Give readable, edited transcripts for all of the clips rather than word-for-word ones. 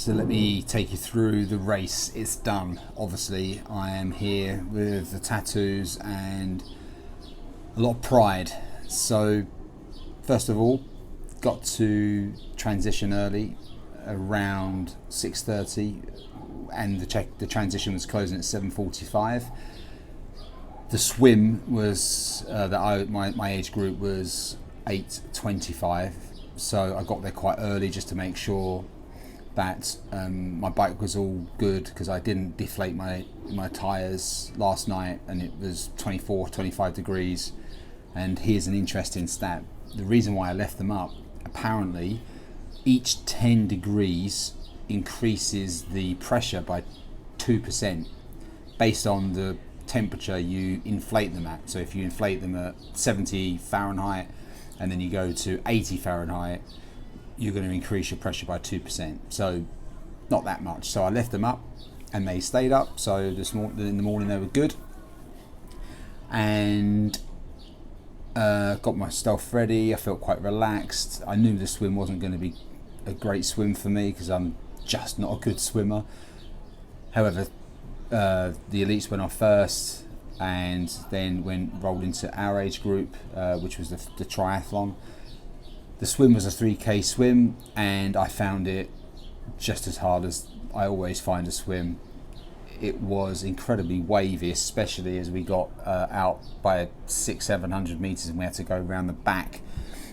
So let me take you through the race. It's done. Obviously, I am here with the tattoos and a lot of pride. So first of all, got to transition early around 6:30, and the transition was closing at 7:45. The swim was my age group was 8:25, so I got there quite early just to make sure that my bike was all good, because I didn't deflate my tyres last night and it was 25 degrees. And here's an interesting stat: the reason why I left them up, apparently each 10 degrees increases the pressure by 2% based on the temperature you inflate them at. So if you inflate them at 70 Fahrenheit and then you go to 80 Fahrenheit, you're going to increase your pressure by 2%. So not that much. So I left them up and they stayed up. So in the morning they were good, and got my stuff ready. I felt quite relaxed. I knew the swim wasn't going to be a great swim for me because I'm just not a good swimmer. However, the elites went off first, and then rolled into our age group, which was the triathlon. The swim was a 3k swim, and I found it just as hard as I always find a swim. It was incredibly wavy, especially as we got out by 600-700 meters, and we had to go around the back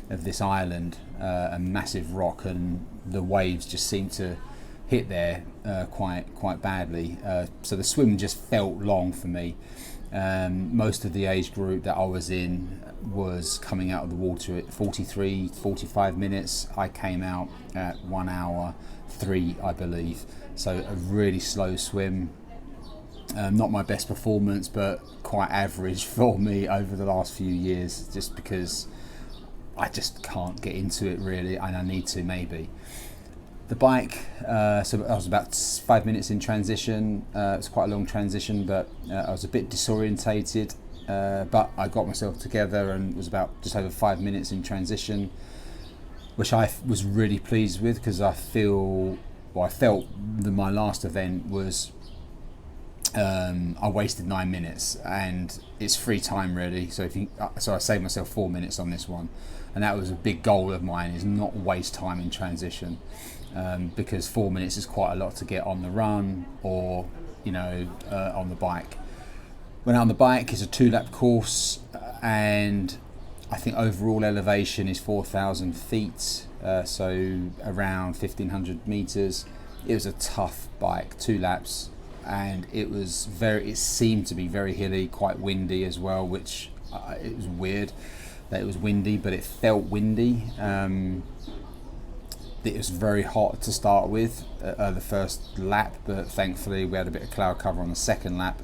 of this island, a massive rock, and the waves just seemed to hit there quite badly. So the swim just felt long for me. Most of the age group that I was in was coming out of the water at 45 minutes. I came out at 1 hour 3, I believe. So a really slow swim. Not my best performance, but quite average for me over the last few years, just because I just can't get into it really, and I need to maybe. The bike, so I was about 5 minutes in transition. It was quite a long transition, but I was a bit disorientated, but I got myself together and was about just over 5 minutes in transition, which I was really pleased with, because I felt that my last event was I wasted 9 minutes, and it's free time really. So I saved myself 4 minutes on this one, and that was a big goal of mine, is not waste time in transition, because 4 minutes is quite a lot to get on the run or on the bike. Went out on the bike. It's a 2-lap course, and I think overall elevation is 4,000 feet, so around 1,500 meters. It was a tough bike, 2 laps. And it seemed to be very hilly, quite windy as well, which it was weird that it was windy, but it felt windy. It was very hot to start with, the first lap, but thankfully we had a bit of cloud cover on the second lap.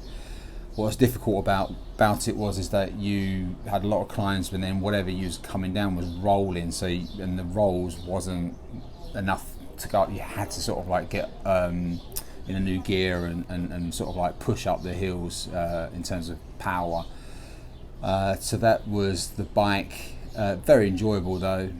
What was difficult about it is that you had a lot of climbs, but then whatever you was coming down was rolling, and the rolls wasn't enough to go up. You had to sort of like get in a new gear and sort of like push up the hills in terms of power. So that was the bike. Very enjoyable though.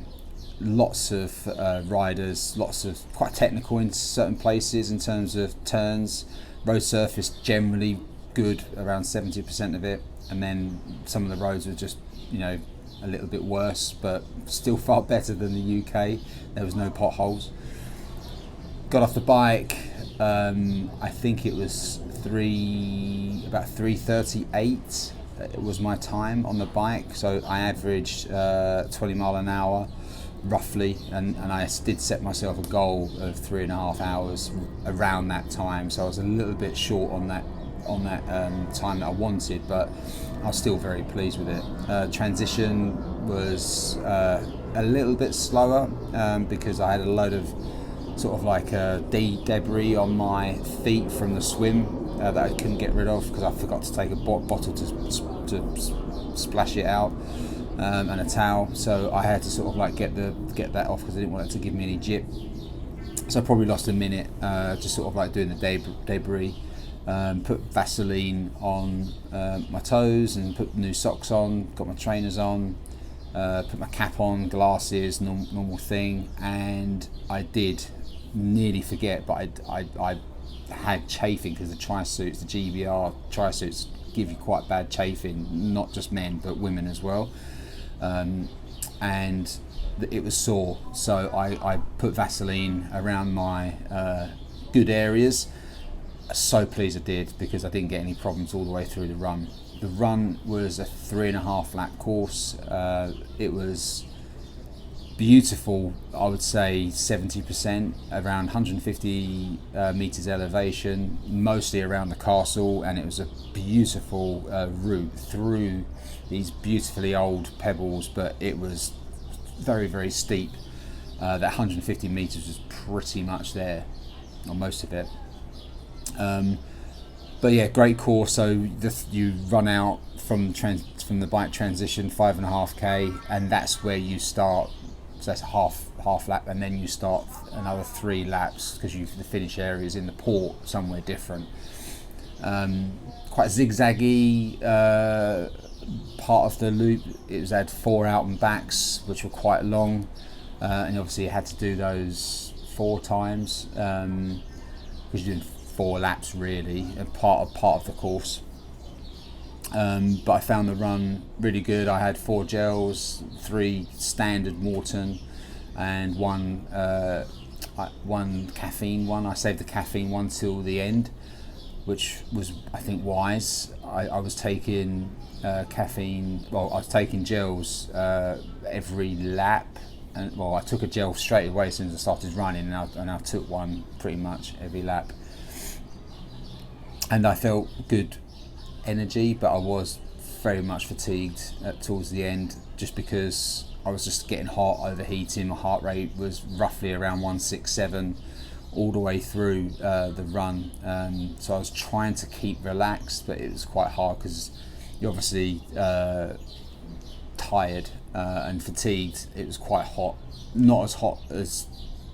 Lots of riders, lots of quite technical in certain places in terms of turns. Road surface generally good, around 70% of it, and then some of the roads were just a little bit worse, but still far better than the UK. There was no potholes. Got off the bike. I think it was about 3:38. It was my time on the bike, so I averaged 20 mile an hour roughly, and I did set myself a goal of 3.5 hours around that time. So I was a little bit short on that time that I wanted, but I was still very pleased with it. Transition was a little bit slower because I had a load of sort of like debris on my feet from the swim that I couldn't get rid of because I forgot to take a bottle to splash it out, and a towel. So I had to sort of like get that off because I didn't want it to give me any jip. So I probably lost a minute just sort of like doing the debris. Put Vaseline on my toes and put new socks on, got my trainers on, put my cap on, glasses, normal thing, and I did nearly forget, but I had chafing because the tri-suits, the GBR tri-suits, give you quite bad chafing, not just men but women as well, and it was sore. So I put Vaseline around my good areas. So pleased I did, because I didn't get any problems all the way through the run. The run was a 3.5 lap course. It was beautiful, I would say 70%, around 150 meters elevation, mostly around the castle, and it was a beautiful route through these beautifully old pebbles, but it was very, very steep. That 150 meters was pretty much there, or most of it. But yeah, great course. So you run out from the bike transition 5.5k, and that's where you start. So that's half lap, and then you start another 3 laps, because the finish area is in the port somewhere different. Quite zigzaggy part of the loop. It had 4 out and backs, which were quite long, and obviously you had to do those 4 times, because you're doing 4 laps really, and part of the course. But I found the run really good. I had 4 gels, 3 standard Morton, and one caffeine one. I saved the caffeine one till the end, which was, I think, wise. I was taking caffeine. Well, I was taking gels every lap, and I took a gel straight away as soon as I started running, and I took one pretty much every lap. And I felt good energy, but I was very much fatigued towards the end, just because I was just getting hot, overheating. My heart rate was roughly around 167 all the way through the run. So I was trying to keep relaxed, but it was quite hard because you're obviously tired and fatigued. It was quite hot, not as hot as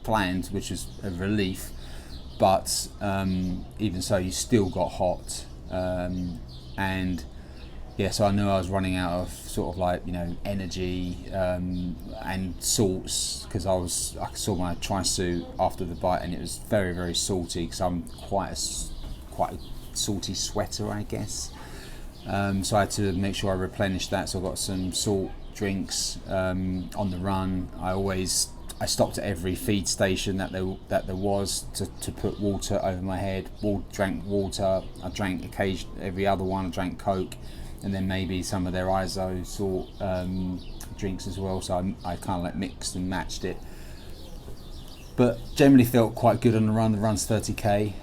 planned, which was a relief, but even so, you still got hot. And yeah, so I knew I was running out of sort of like, energy and salts, because I saw my tri-suit after the bite, and it was very, very salty, because I'm quite a salty sweater, I guess. So I had to make sure I replenished that. So I got some salt drinks on the run. I stopped at every feed station that there was to put water over my head. Drank water. I drank every other one. I drank Coke, and then maybe some of their ISO salt drinks as well. So I kind of like mixed and matched it. But generally felt quite good on the run. The run's 30k,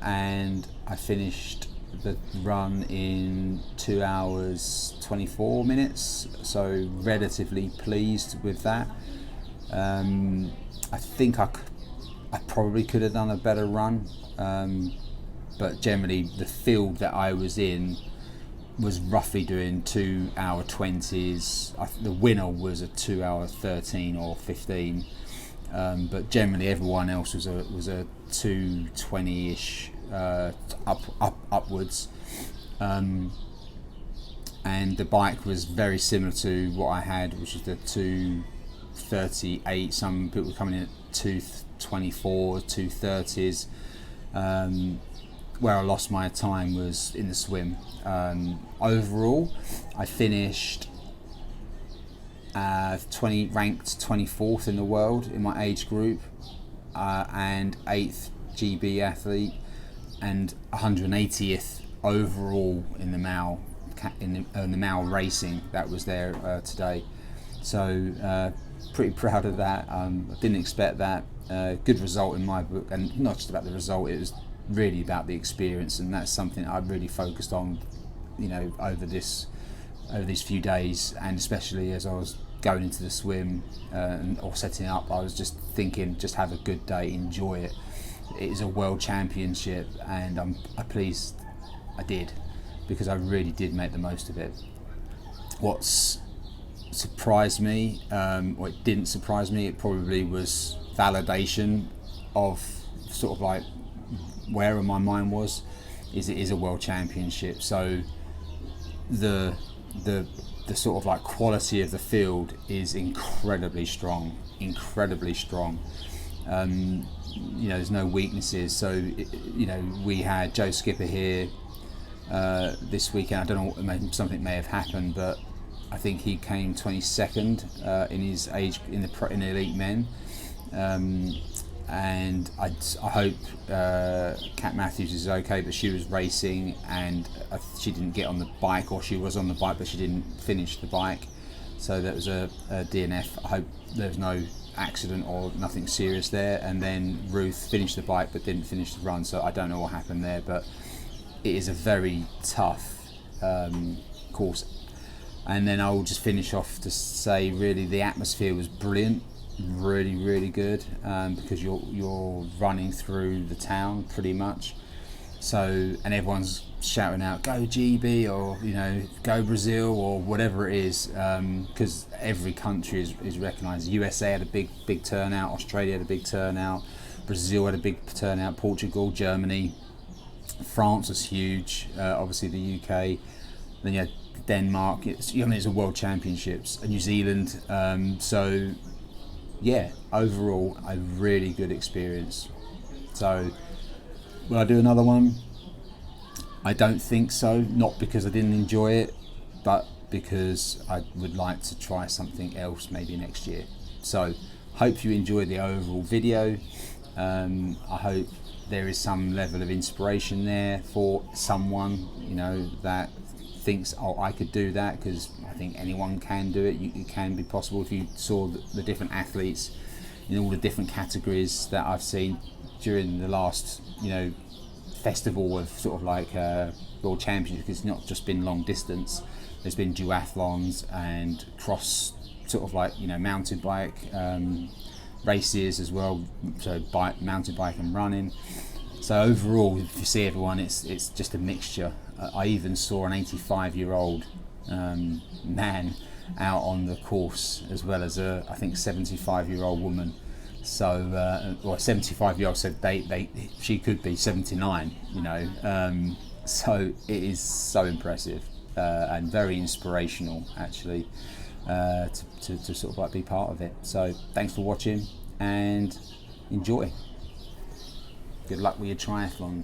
and I finished the run in 2 hours 24 minutes. So relatively pleased with that. I think I probably could have done a better run, but generally the field that I was in was roughly doing 2 hour 20s. The winner was a 2 hour 13 or 15, but generally everyone else was a 220-ish upwards, and the bike was very similar to what I had, which is the 238. Some people were coming in at 224, 230s. Where I lost my time was in the swim. Overall, I finished ranked 24th in the world in my age group, and 8th GB athlete, and 180th overall in the male racing that was there today. So pretty proud of that. I didn't expect that. Good result in my book, and not just about the result, it was really about the experience, and that's something I really focused on, over these few days, and especially as I was going into the swim or setting up, I was just thinking, just have a good day, enjoy it. It is a world championship, and I'm pleased I did, because I really did make the most of it. What's surprised me, or it didn't surprise me, it probably was validation of sort of like where my mind was, it is a world championship. So the sort of like quality of the field is incredibly strong. There's no weaknesses. So we had Joe Skipper here this weekend. I don't know, something may have happened, but I think he came 22nd in his age in the elite men. And I hope Kat Matthews is okay, but she was racing and she didn't get on the bike, or she was on the bike but she didn't finish the bike, so that was a DNF. I hope there's no accident or nothing serious there. And then Ruth finished the bike but didn't finish the run, so I don't know what happened there, but it is a very tough course. And then I will just finish off to say, really, the atmosphere was brilliant, really, really good, because you're running through the town pretty much. So, and everyone's shouting out, "Go GB," or "Go Brazil," or whatever it is, because every country is recognised. USA had a big turnout, Australia had a big turnout, Brazil had a big turnout, Portugal, Germany, France was huge, obviously the UK, then you had Denmark. It's a World Championships, and New Zealand. So yeah, overall a really good experience. So will I do another one? I don't think so, not because I didn't enjoy it, but because I would like to try something else maybe next year. So hope you enjoyed the overall video. I hope there is some level of inspiration there for someone that thinks, "Oh, I could do that," because I think anyone can do it. It can be possible. If you saw the different athletes in all the different categories that I've seen during the last festival of sort of like World Championships, it's not just been long distance. There's been duathlons and cross sort of like mountain bike races as well, so mountain bike and running. So overall, if you see everyone, it's just a mixture. I even saw an 85-year-old man out on the course, as well as a, I think, 75-year-old woman. So, or 75-year-old said she could be 79. So it is so impressive and very inspirational, actually, to sort of like be part of it. So thanks for watching and enjoy. Good luck with your triathlon.